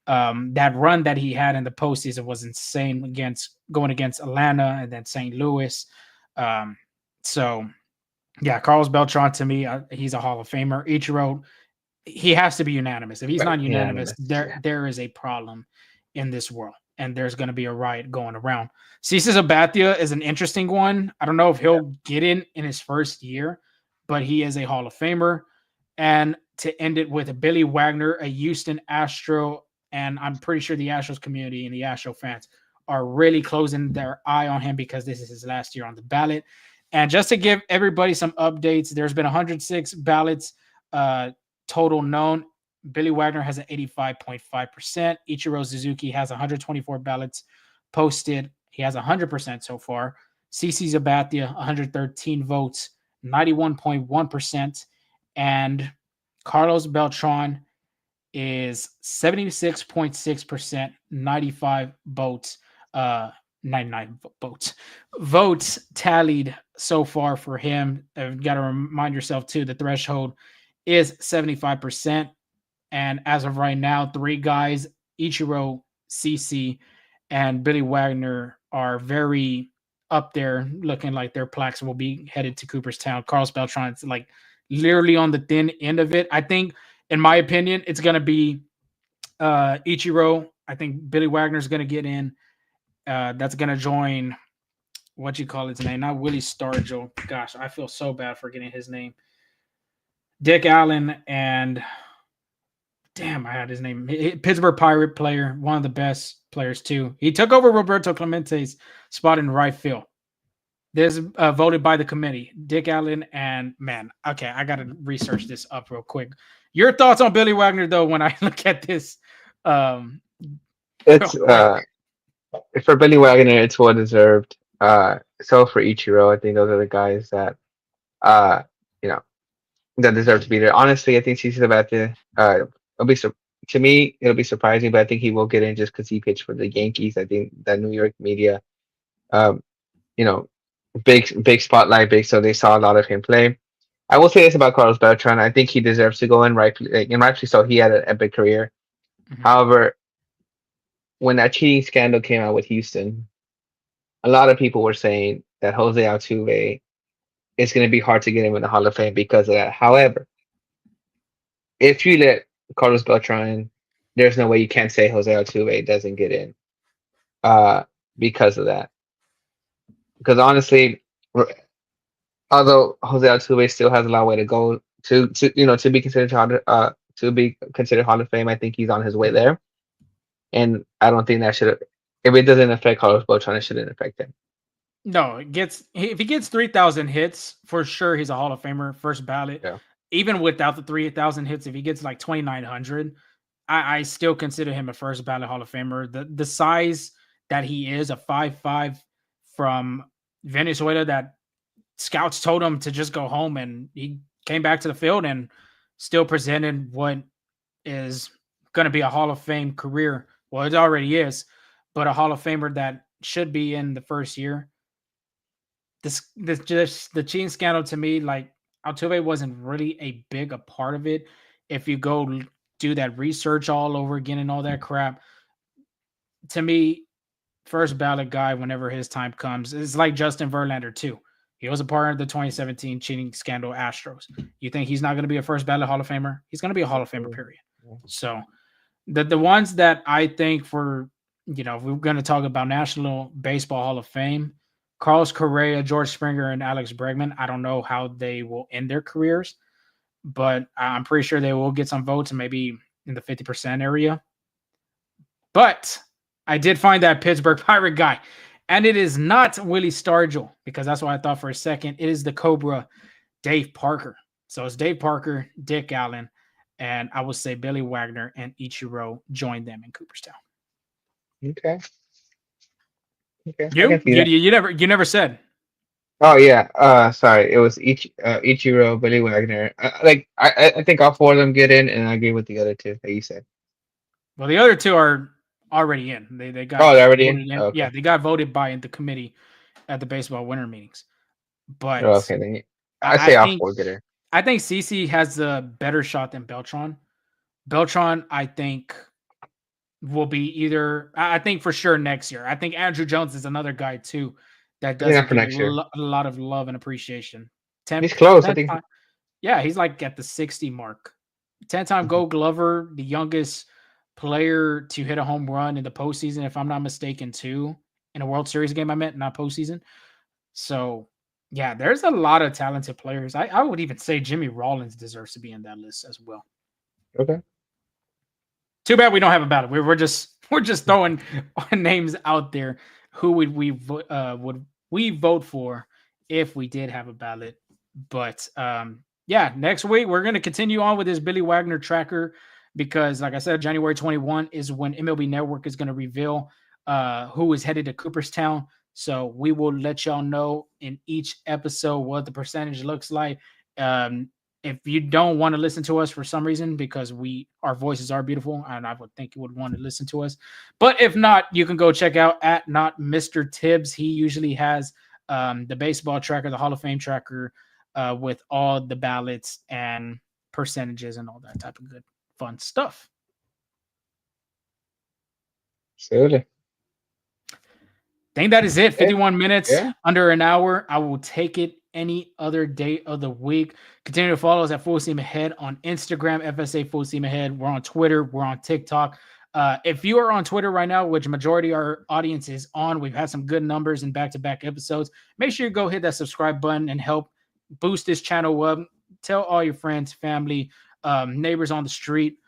Speaker 1: That run that he had in the postseason was insane going against Atlanta and then St. Louis. So yeah, Carlos Beltran to me, he's a Hall of Famer. Ichiro, he has to be unanimous. If he's not unanimous,
Speaker 2: Yeah.
Speaker 1: there is a problem in this world, and there's going to be a riot going around. CC Sabathia is an interesting one. I don't know if he'll get in his first year, but he is a Hall of Famer. And to end it with Billy Wagner, a Houston Astro, and I'm pretty sure the Astros community and the Astro fans are really closing their eye on him because this is his last year on the ballot. And just to give everybody some updates, there's been 106 ballots total known. Billy Wagner has an 85.5%. Ichiro Suzuki has 124 ballots posted. He has 100% so far. CC Sabathia, 113 votes, 91.1%. And Carlos Beltran is 76.6%, 95 votes, 99 votes tallied so far for him. You've got to remind yourself too, the threshold is 75%. And as of right now, 3 guys, Ichiro, CC, and Billy Wagner, are very up there, looking like their plaques will be headed to Cooperstown. Carlos Beltran's like literally on the thin end of it. I think, in my opinion, it's going to be Ichiro. I think Billy Wagner's going to get in. That's going to join, what you call his name? Not Willie Stargell. Gosh, I feel so bad for getting his name. Dick Allen and damn, I had his name. Pittsburgh Pirate player, one of the best players too. He took over Roberto Clemente's spot in right field. This voted by the committee. Dick Allen and man, okay, I got to research this up real quick. Your thoughts on Billy Wagner though? When I look at this,
Speaker 2: it's for Billy Wagner, it's well deserved. So for Ichiro, I think those are the guys that you know, that deserve to be there. Honestly, I think CC Sabathia, to me, it'll be surprising, but I think he will get in just because he pitched for the Yankees. I think that New York media, um, you know, big spotlight, so they saw a lot of him play. I will say this about Carlos Beltran. I think he deserves to go in, rightfully so. He had an epic career.
Speaker 1: Mhm.
Speaker 2: However, when that cheating scandal came out with Houston, a lot of people were saying that Jose Altuve, it's going to be hard to get him in the Hall of Fame because of that. However, if you let Carlos Beltran in, there's no way you can't say Jose Altuve doesn't get in because of that. Because honestly, although Jose Altuve still has a long way to go to be considered Hall of Fame, I think he's on his way there. And I don't think that should, if it doesn't affect Carlos Beltran, it shouldn't affect him.
Speaker 1: No, if he gets 3,000 hits, for sure he's a Hall of Famer, first ballot.
Speaker 2: Yeah.
Speaker 1: Even without the 3,000 hits, if he gets like 2,900, I still consider him a first ballot Hall of Famer. The size that he is, a 5'5" from Venezuela, that scouts told him to just go home, and he came back to the field and still presented what is going to be a Hall of Fame career. Well, it already is, but a Hall of Famer that should be in the first year. The cheating scandal, to me, like, Altuve wasn't really a part of it. If you go do that research all over again and all that crap, to me, first ballot guy whenever his time comes is like Justin Verlander too. He was a part of the 2017 cheating scandal Astros. You think he's not going to be a first ballot Hall of Famer? He's going to be a Hall of Famer, period. So the ones that I think for, if we're going to talk about National Baseball Hall of Fame, Carlos Correa, George Springer, and Alex Bregman, I don't know how they will end their careers, but I'm pretty sure they will get some votes, maybe in the 50% area. But I did find that Pittsburgh Pirate guy, and it is not Willie Stargell, because that's what I thought for a second. It is the Cobra, Dave Parker. So it's Dave Parker, Dick Allen, and I would say Billy Wagner and Ichiro joined them in Cooperstown.
Speaker 2: Okay.
Speaker 1: You never said.
Speaker 2: Oh yeah. Sorry. It was Ichiro, Billy Wagner. I think all 4 of them get in, and I agree with the other 2 that you said.
Speaker 1: Well, the other 2 are already in. They got
Speaker 2: they're already in. Oh, okay.
Speaker 1: Yeah, they got voted by the committee at the baseball winter meetings. But
Speaker 2: okay, then I say all 4 get in.
Speaker 1: I think CC has a better shot than Beltran. Beltran, I think, will be either. I think for sure next year. I think Andrew Jones is another guy too that doesn't get a lot of love and appreciation.
Speaker 2: He's close. I think.
Speaker 1: Yeah, he's like at the 60 mark. 10-time Gold Glover, the youngest player to hit a home run in the postseason, if I'm not mistaken, too. In a World Series game, I meant, not postseason. So, yeah, there's a lot of talented players. I would even say Jimmy Rollins deserves to be in that list as well.
Speaker 2: Okay.
Speaker 1: Too bad we don't have a ballot. We're just throwing names out there. Who would we vote for if we did have a ballot? But yeah, next week we're going to continue on with this Billy Wagner tracker because, like I said, January 21 is when MLB Network is going to reveal who is headed to Cooperstown. So we will let y'all know in each episode what the percentage looks like. If you don't want to listen to us for some reason, because our voices are beautiful, and I would think you would want to listen to us. But if not, you can go check out at not Mr. Tibbs. He usually has the baseball tracker, the Hall of Fame tracker, with all the ballots and percentages and all that type of good fun stuff.
Speaker 2: Absolutely.
Speaker 1: I think that is it. 51 minutes, under an hour. I will take it any other day of the week. Continue to follow us at Full Steam Ahead on Instagram, FSA Full Steam Ahead. We're on Twitter. We're on TikTok. If you are on Twitter right now, which majority of our audience is on, we've had some good numbers in back-to-back episodes. Make sure you go hit that subscribe button and help boost this channel up. Tell all your friends, family, neighbors on the street,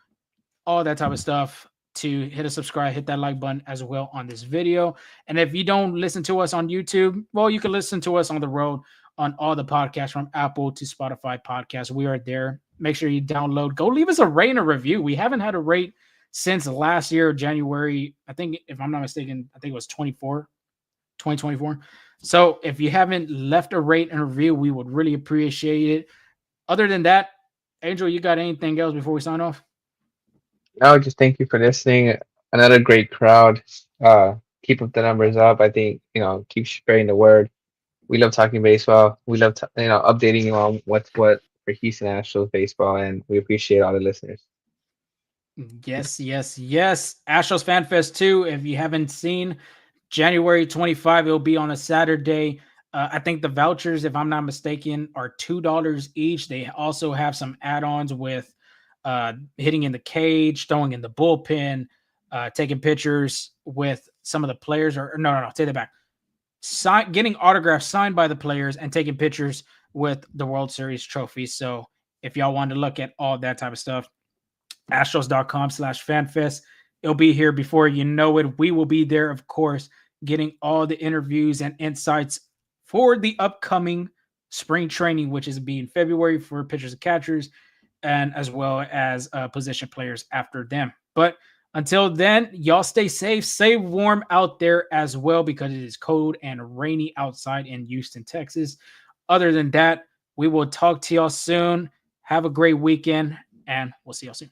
Speaker 1: all that type of stuff to hit a subscribe, hit that like button as well on this video. And if you don't listen to us on YouTube, well, you can listen to us on the road on all the podcasts from Apple to Spotify podcasts. We are there. Make sure you download. Go leave us a rate and a review. We haven't had a rate since last year, January. I think, if I'm not mistaken, I think it was 2024. So if you haven't left a rate and review, we would really appreciate it. Other than that, Angel, you got anything else before we sign off?
Speaker 2: No, just thank you for listening. Another great crowd. Keep up the numbers up. I think, keep spreading the word. We love talking baseball. We love, updating you on what's what for Houston Astros baseball, and we appreciate all the listeners.
Speaker 1: Yes. Astros Fan Fest 2. If you haven't seen, January 25, it'll be on a Saturday. I think the vouchers, if I'm not mistaken, are $2 each. They also have some add-ons with hitting in the cage, throwing in the bullpen, taking pictures with some of the players, or no, take that back. Getting autographs signed by the players and taking pictures with the World Series trophies. So if y'all want to look at all that type of stuff, Astros.com/fanfest. It'll be here before you know it. We will be there, of course, getting all the interviews and insights for the upcoming spring training, which is being February for pitchers and catchers, and as well as position players after them. But until then, y'all stay safe, stay warm out there as well, because it is cold and rainy outside in Houston, Texas. Other than that, we will talk to y'all soon. Have a great weekend, and we'll see y'all soon.